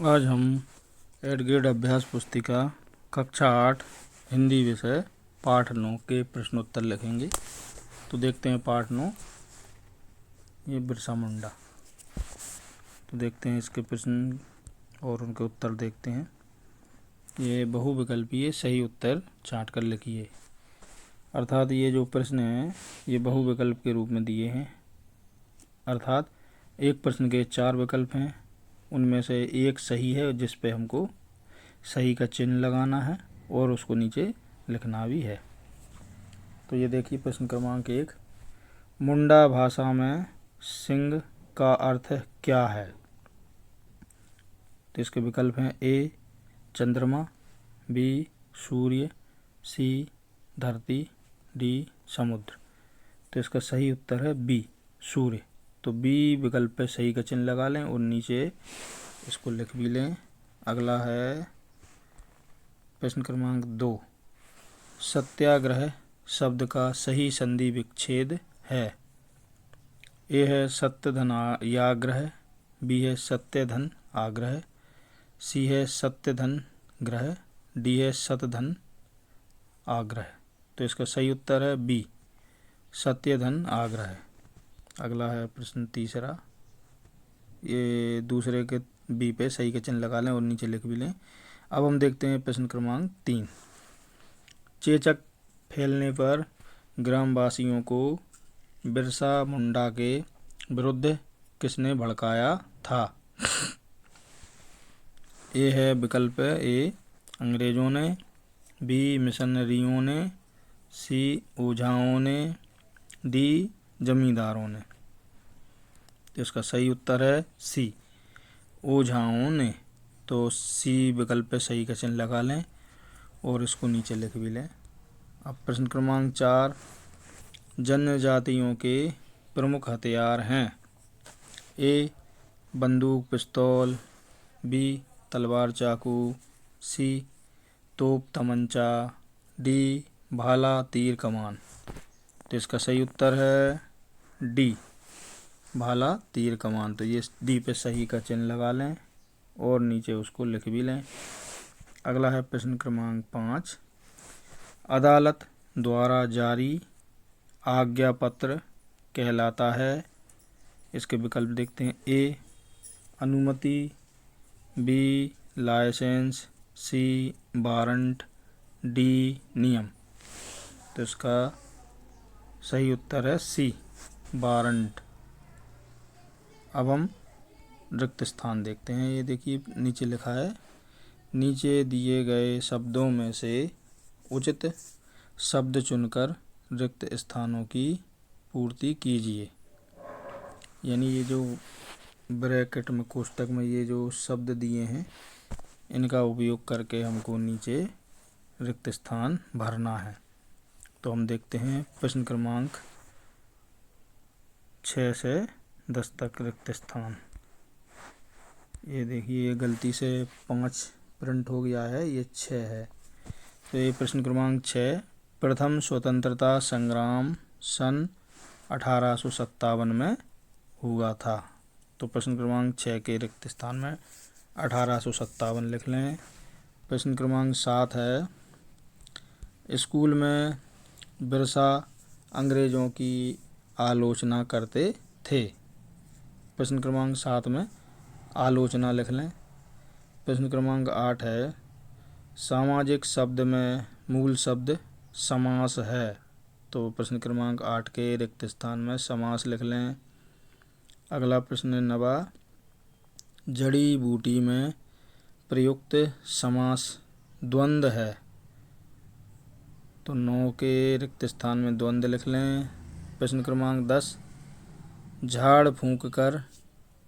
आज हम 8th grade अभ्यास पुस्तिका कक्षा 8 हिंदी विषय पाठ 9 के प्रश्नोत्तर लिखेंगे। तो देखते हैं पाठ 9, ये बिरसा मुंडा। तो देखते हैं इसके प्रश्न और उनके उत्तर देखते हैं। ये बहुविकल्पीय सही उत्तर छांट कर लिखिए। अर्थात ये जो प्रश्न हैं ये बहुविकल्प के रूप में दिए हैं। अर्थात एक प्रश्न के 4 विकल्प हैं, उनमें से एक सही है जिस पे हमको सही का चिन्ह लगाना है और उसको नीचे लिखना भी है। तो ये देखिए प्रश्न क्रमांक 1, मुंडा भाषा में सिंह का अर्थ क्या है? तो इसके विकल्प हैं ए चंद्रमा, बी सूर्य, सी धरती, डी समुद्र। तो इसका सही उत्तर है बी सूर्य। तो बी विकल्प पे सही का चिन्ह लगा लें और नीचे इसको लिख भी लें। अगला है प्रश्न क्रमांक 2, सत्याग्रह शब्द का सही संधि विच्छेद है। ए है सत्य धन याग्रह, बी है सत्य धन आग्रह, सी है सत्य धन ग्रह, डी है सत धन आग्रह। तो इसका सही उत्तर है बी सत्य धन आग्रह। अगला है प्रश्न तीसरा, ये दूसरे के बी पे सही का चिन्ह लगा लें और नीचे लिख भी लें। अब हम देखते हैं प्रश्न क्रमांक 3, चेचक फैलने पर ग्रामवासियों को बिरसा मुंडा के विरुद्ध किसने भड़काया था? ए है विकल्प ए अंग्रेजों ने, बी मिशनरियों ने, सी ओझाओं ने, डी जमींदारों ने। तो इसका सही उत्तर है सी ओझाओं ने। तो सी विकल्प पे सही का चिन्ह लगा लें और इसको नीचे लिख भी लें। अब प्रश्न क्रमांक 4, जनजातियों के प्रमुख हथियार हैं। ए बंदूक पिस्तौल, बी तलवार चाकू, सी तोप तमंचा, डी भाला तीर कमान। तो इसका सही उत्तर है डी भाला तीर कमान। तो ये डी पे सही का चिन्ह लगा लें और नीचे उसको लिख भी लें। अगला है प्रश्न क्रमांक 5, अदालत द्वारा जारी आज्ञा पत्र कहलाता है। इसके विकल्प देखते हैं ए अनुमति, बी लाइसेंस, सी वारंट, डी नियम। तो इसका सही उत्तर है सी वारंट। अब हम रिक्त स्थान देखते हैं। ये देखिए नीचे लिखा है, नीचे दिए गए शब्दों में से उचित शब्द चुनकर रिक्त स्थानों की पूर्ति कीजिए। यानी ये जो ब्रैकेट में कोष्टक में ये जो शब्द दिए हैं इनका उपयोग करके हमको नीचे रिक्त स्थान भरना है। तो हम देखते हैं प्रश्न क्रमांक 6 से 10 तक रिक्त स्थान। ये देखिए गलती से 5 प्रिंट हो गया है, ये 6 है। तो ये प्रश्न क्रमांक 6, प्रथम स्वतंत्रता संग्राम सन 1857 में हुआ था। तो प्रश्न क्रमांक 6 के रिक्त स्थान में 1857 लिख लें। प्रश्न क्रमांक 7 है, स्कूल में बिरसा अंग्रेजों की आलोचना करते थे। प्रश्न क्रमांक 7 में आलोचना लिख लें। प्रश्न क्रमांक 8 है, सामाजिक शब्द में मूल शब्द समास है। तो प्रश्न क्रमांक 8 के रिक्त स्थान में समास लिख लें। अगला प्रश्न 9, जड़ी बूटी में प्रयुक्त समास द्वंद्व है। तो 9 के रिक्त स्थान में द्वंद्व लिख लें। प्रश्न क्रमांक 10, झाड़ फूंक कर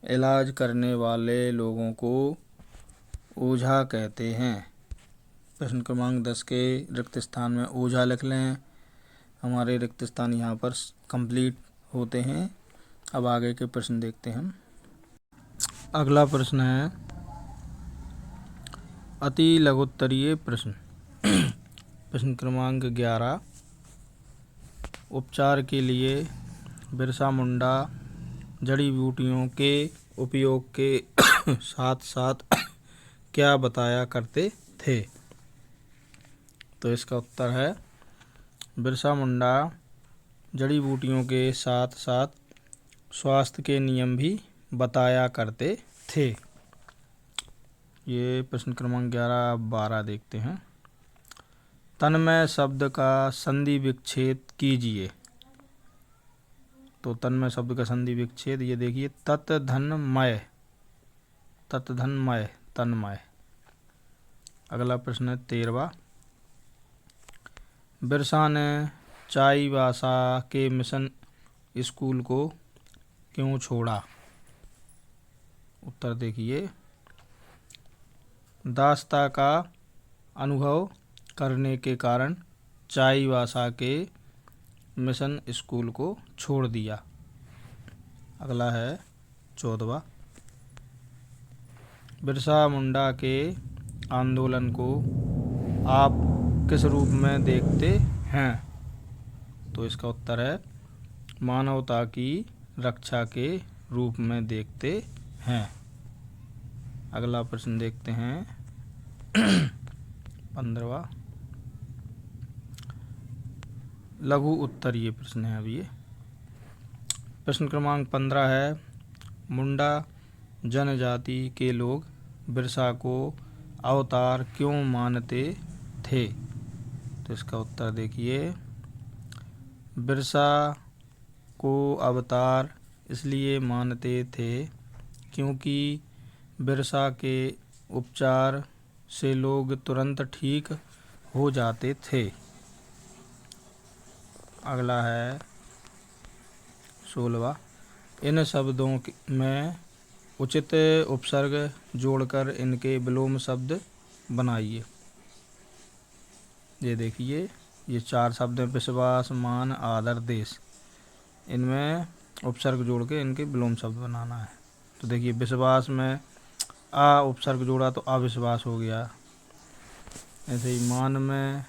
इलाज करने वाले लोगों को ओझा कहते हैं। प्रश्न क्रमांक 10 के रिक्त स्थान में ओझा लिख लें। हमारे रिक्त स्थान यहाँ पर कंप्लीट होते हैं। अब आगे के प्रश्न देखते हैं हम। अगला प्रश्न है अति लघुत्तरीय प्रश्न। प्रश्न क्रमांक 11, उपचार के लिए बिरसा मुंडा जड़ी बूटियों के उपयोग के साथ साथ क्या बताया करते थे? तो इसका उत्तर है बिरसा मुंडा जड़ी बूटियों के साथ साथ स्वास्थ्य के नियम भी बताया करते थे। ये प्रश्न क्रमांक 11-12 देखते हैं। तन्मय शब्द का संधि विच्छेद कीजिए। तो तन्मय शब्द का संधि विच्छेद ये देखिए, तत्धनमय, तत्धनमय, तन्मय। अगला प्रश्न है 13वां। बिरसा ने चाईबासा के मिशन स्कूल को क्यों छोड़ा? उत्तर देखिए, दासता का अनुभव करने के कारण चाईबासा के मिशन स्कूल को छोड़ दिया। अगला है 14वां। बिरसा मुंडा के आंदोलन को आप किस रूप में देखते हैं? तो इसका उत्तर है मानवता की रक्षा के रूप में देखते हैं। अगला प्रश्न देखते हैं 15वां। लघु उत्तरीय प्रश्न है। अभी ये प्रश्न क्रमांक 15 है। मुंडा जनजाति के लोग बिरसा को अवतार क्यों मानते थे? तो इसका उत्तर देखिए, बिरसा को अवतार इसलिए मानते थे क्योंकि बिरसा के उपचार से लोग तुरंत ठीक हो जाते थे। अगला है 16वां। इन शब्दों में उचित उपसर्ग जोड़कर इनके विलोम शब्द बनाइए। ये देखिए, ये 4 शब्द हैं, विश्वास, मान, आदर, देश। इनमें उपसर्ग जोड़ के इनके विलोम शब्द बनाना है। तो देखिए, विश्वास में आ उपसर्ग जोड़ा तो अविश्वास हो गया। ऐसे ही मान में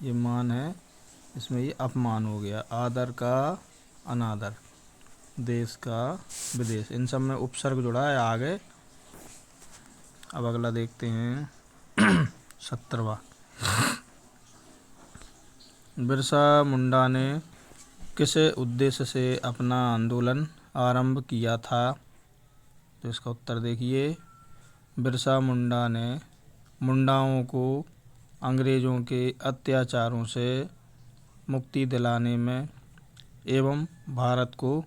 ये मान है, इसमें ये अपमान हो गया। आदर का अनादर, देश का विदेश। इन सब में उपसर्ग जुड़ा है आगे। अब अगला देखते हैं 17वां। बिरसा मुंडा ने किस उद्देश्य से अपना आंदोलन आरंभ किया था? तो इसका उत्तर देखिए, बिरसा मुंडा ने मुंडाओं को अंग्रेजों के अत्याचारों से मुक्ति दिलाने में एवं भारत को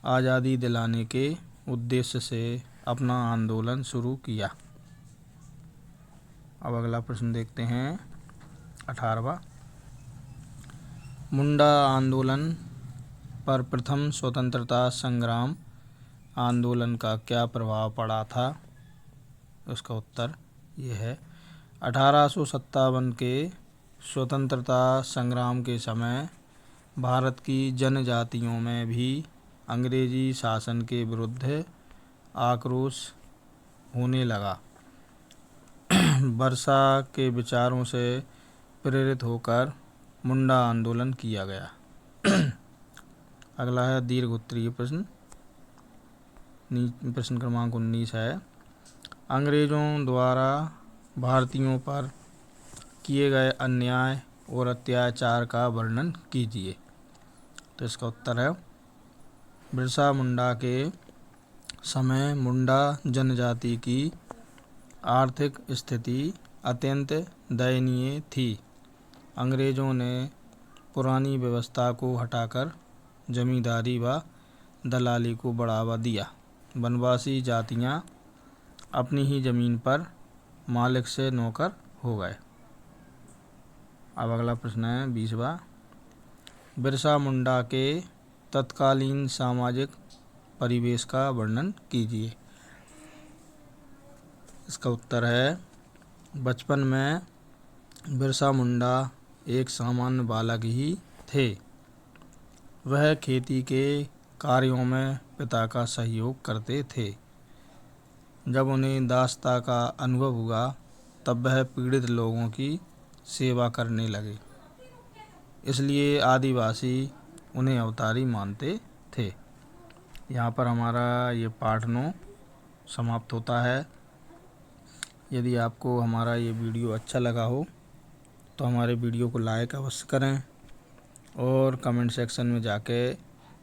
आज़ादी दिलाने के उद्देश्य से अपना आंदोलन शुरू किया। अब अगला प्रश्न देखते हैं 18वां। मुंडा आंदोलन पर प्रथम स्वतंत्रता संग्राम आंदोलन का क्या प्रभाव पड़ा था? उसका उत्तर यह है 1857 के स्वतंत्रता संग्राम के समय भारत की जनजातियों में भी अंग्रेजी शासन के विरुद्ध आक्रोश होने लगा। बिरसा के विचारों से प्रेरित होकर मुंडा आंदोलन किया गया। अगला है दीर्घ उत्तरीय प्रश्न। प्रश्न क्रमांक 19 है। अंग्रेजों द्वारा भारतीयों पर किए गए अन्याय और अत्याचार का वर्णन कीजिए। तो इसका उत्तर है बिरसा मुंडा के समय मुंडा जनजाति की आर्थिक स्थिति अत्यंत दयनीय थी। अंग्रेजों ने पुरानी व्यवस्था को हटाकर जमींदारी व दलाली को बढ़ावा दिया। वनवासी जातियां अपनी ही जमीन पर मालिक से नौकर हो गए। अब अगला प्रश्न है 20वां। बिरसा मुंडा के तत्कालीन सामाजिक परिवेश का वर्णन कीजिए। इसका उत्तर है बचपन में बिरसा मुंडा एक सामान्य बालक ही थे। वह खेती के कार्यों में पिता का सहयोग करते थे। जब उन्हें दासता का अनुभव हुआ तब वह पीड़ित लोगों की सेवा करने लगे। इसलिए आदिवासी उन्हें अवतारी मानते थे। यहाँ पर हमारा ये पाठ 9 समाप्त होता है। यदि आपको हमारा ये वीडियो अच्छा लगा हो तो हमारे वीडियो को लाइक अवश्य करें और कमेंट सेक्शन में जाके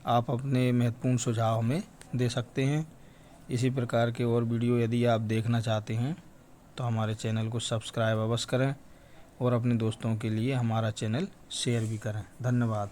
आप अपने महत्वपूर्ण सुझाव हमें दे सकते हैं। इसी प्रकार के और वीडियो यदि आप देखना चाहते हैं तो हमारे चैनल को सब्सक्राइब अवश्य करें और अपने दोस्तों के लिए हमारा चैनल शेयर भी करें। धन्यवाद।